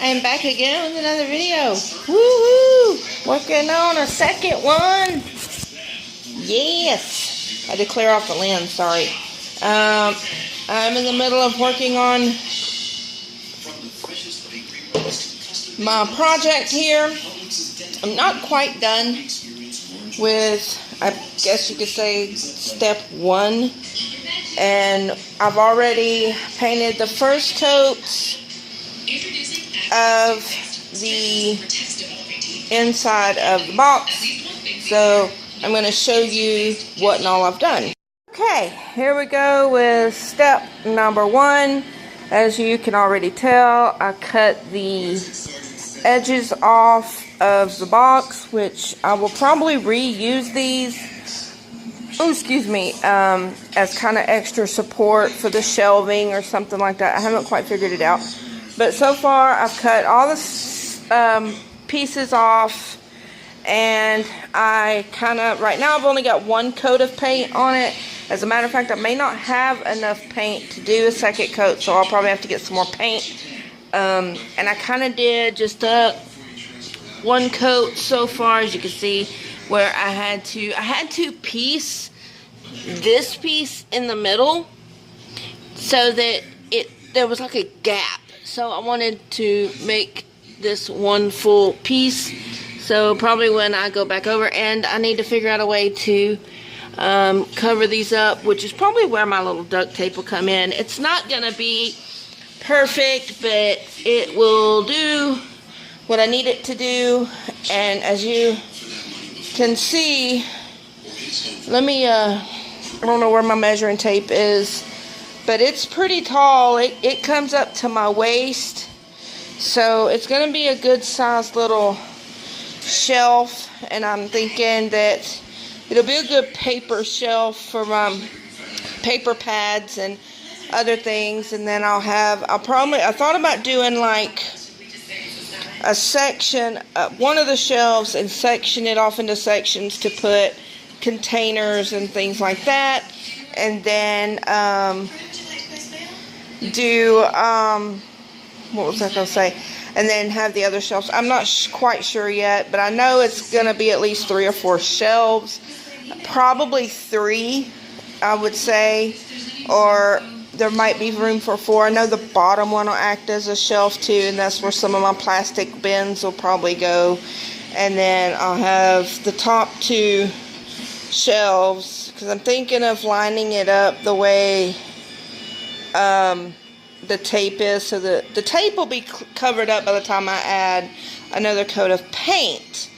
I'm back again with another video. Woohoo! Working on a second one. Yes. I had to clear off the lens, sorry. I'm in the middle of working on my project here. I'm not quite done with, I guess you could say, step one. And I've already painted the first coats of the inside of the box. So I'm going to show you what and all I've done. Okay, here we go with step number one. As you can already tell, I cut the edges off of the box, which I will probably reuse these, as kind of extra support for the shelving or something like that. I haven't quite figured it out. But so far, I've cut all the pieces off, and right now I've only got one coat of paint on it. As a matter of fact, I may not have enough paint to do a second coat, so I'll probably have to get some more paint. And I kind of did just one coat so far, as you can see, where I had to piece this piece in the middle so that there was like a gap. So I wanted to make this one full piece. So probably when I go back over, and I need to figure out a way to cover these up, which is probably where my little duct tape will come in. It's not gonna be perfect, but it will do what I need it to do. And as you can see, I don't know where my measuring tape is, but it's pretty tall. It comes up to my waist, so it's going to be a good sized little shelf. And I'm thinking that it'll be a good paper shelf for my paper pads and other things. And then I thought about doing like a section, one of the shelves, and section it off into sections to put containers and things like that. And then what was I going to say? And then have the other shelves. I'm not quite sure yet, but I know it's going to be at least 3 or 4 shelves. Probably 3, I would say. Or there might be room for 4. I know the bottom one will act as a shelf too, and that's where some of my plastic bins will probably go. And then I'll have the top 2 shelves, because I'm thinking of lining it up the way the tape is, so the tape will be covered up by the time I add another coat of paint.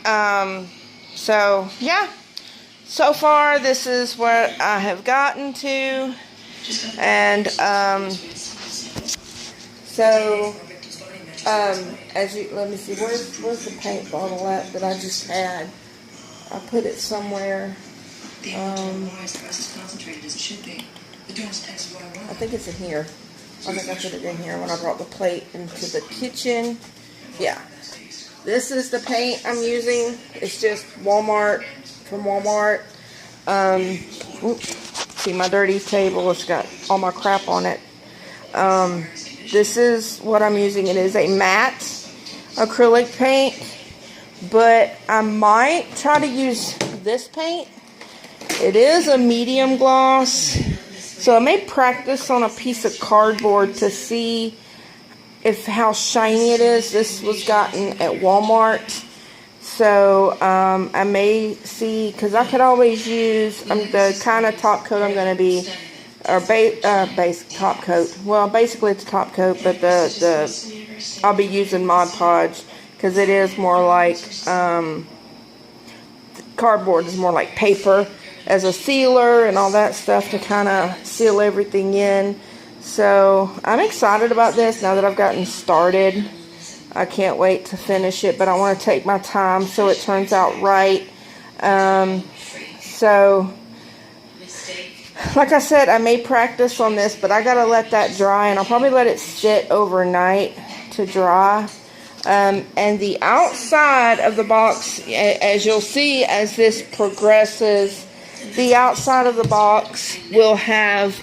So yeah, so far this is where I have gotten to. And let me see, where's the paint bottle at that I just had? I put it somewhere. I think it's in here. I think I put it in here when I brought the plate into the kitchen. Yeah. This is the paint I'm using. It's just from Walmart. See my dirty table, it's got all my crap on it. This is what I'm using. It is a matte acrylic paint, but I might try to use this paint. It is a medium gloss, so I may practice on a piece of cardboard to see how shiny it is. This was gotten at Walmart. So I may see, because I could always use the kind of top coat I'm going to be, or base top coat. Well, basically it's top coat, but I'll be using Mod Podge, because it is more like cardboard is more like paper as a sealer and all that stuff to kind of seal everything in. So I'm excited about this now that I've gotten started. I can't wait to finish it, but I want to take my time so it turns out right. So, like I said, I may practice on this, but I got to let that dry, and I'll probably let it sit overnight to dry. And the outside of the box, as you'll see as this progresses, the outside of the box will have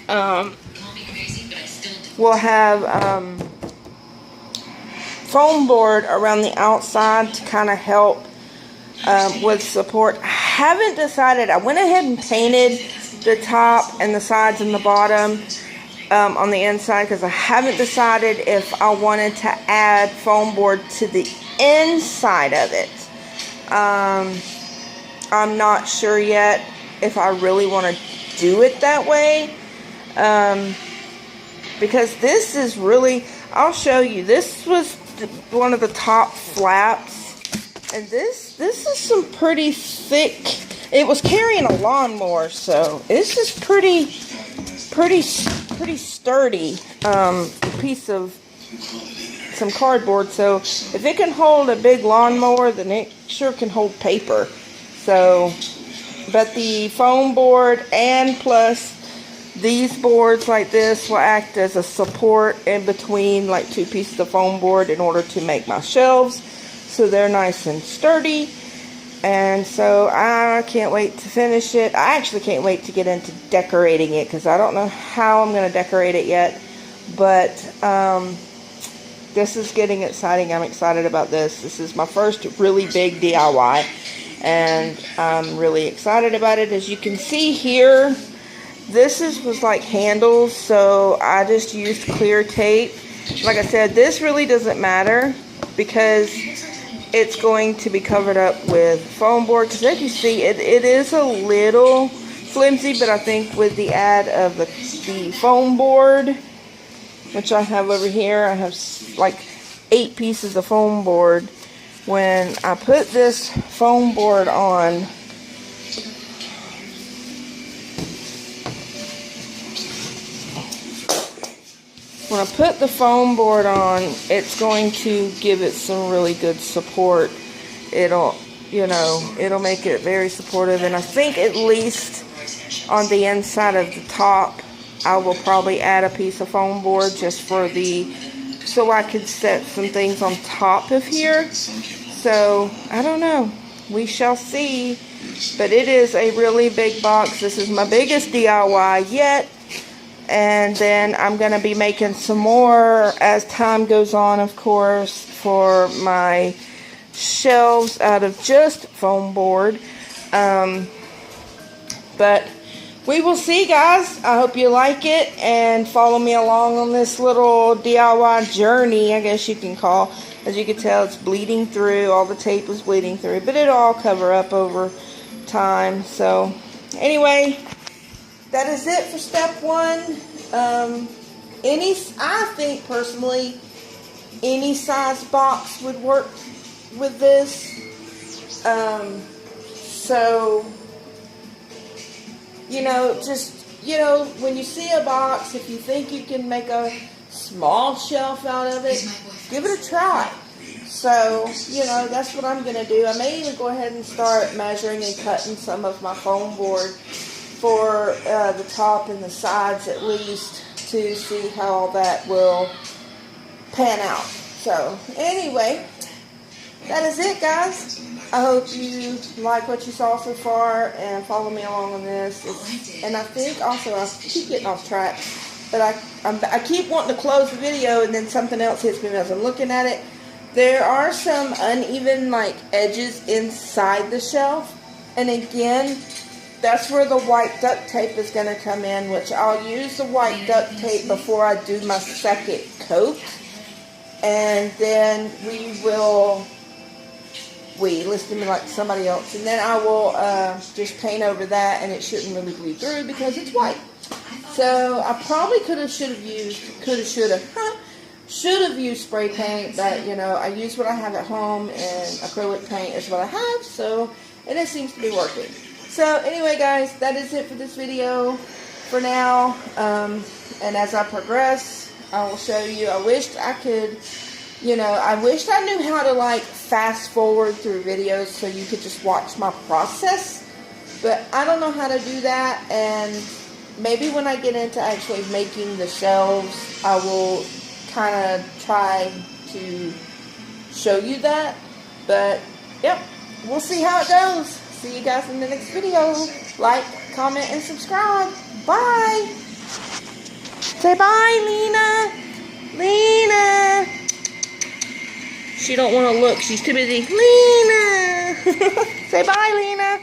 foam board around the outside to kind of help with support. I haven't decided. I went ahead and painted the top and the sides and the bottom on the inside because I haven't decided if I wanted to add foam board to the inside of it. I'm not sure yet if I really want to do it that way, because this is really, I'll show you, this was one of the top flaps, and this is some pretty thick, it was carrying a lawnmower, so this is pretty sturdy piece of some cardboard. So if it can hold a big lawnmower, then it sure can hold paper. So, but the foam board and plus these boards like this will act as a support in between like two pieces of foam board in order to make my shelves, so they're nice and sturdy. And so I can't wait to finish it. I actually can't wait to get into decorating it because I don't know how I'm going to decorate it yet. But this is getting exciting. I'm excited about this. This is my first really big DIY. And I'm really excited about it. As you can see here, this was like handles. So I just used clear tape. Like I said, this really doesn't matter because it's going to be covered up with foam board, because as you see, it is a little flimsy, but I think with the add of the foam board, which I have over here, I have like 8 pieces of foam board. When I put this foam board on, when I put the foam board on, it's going to give it some really good support. It'll, you know, it'll make it very supportive. And I think at least on the inside of the top, I will probably add a piece of foam board just for so I could set some things on top of here. So, I don't know. We shall see. But it is a really big box. This is my biggest DIY yet. And then I'm going to be making some more as time goes on, of course, for my shelves out of just foam board. But we will see, guys. I hope you like it and follow me along on this little DIY journey, I guess you can call. As you can tell, it's bleeding through. All the tape is bleeding through, but it'll all cover up over time. So, anyway, that is it for step 1. I think personally, any size box would work with this. So, you know, just, you know, when you see a box, if you think you can make a small shelf out of it, give it a try. So, you know, that's what I'm going to do. I may even go ahead and start measuring and cutting some of my foam board for the top and the sides at least, to see how all that will pan out. So, anyway, that is it, guys. I hope you like what you saw so far and follow me along on this. And I think also, I keep getting off track, but I keep wanting to close the video and then something else hits me as I'm looking at it. There are some uneven like edges inside the shelf, and again, that's where the white duct tape is going to come in, which I'll use the white duct tape before I do my second coat. And then listen to me like somebody else, and then I will just paint over that, and it shouldn't really bleed through because it's white. So I probably should have used spray paint, but you know, I use what I have at home, and acrylic paint is what I have, so, and it seems to be working. So anyway, guys, that is it for this video for now. And as I progress, I will show you. I wished I could, you know, I wished I knew how to like fast forward through videos so you could just watch my process. But I don't know how to do that, and maybe when I get into actually making the shelves, I will kind of try to show you that. But, yep, we'll see how it goes. See you guys in the next video. Like, comment, and subscribe. Bye. Say bye, Lena. Lena. She don't want to look. She's too busy. Lena! Say bye, Lena.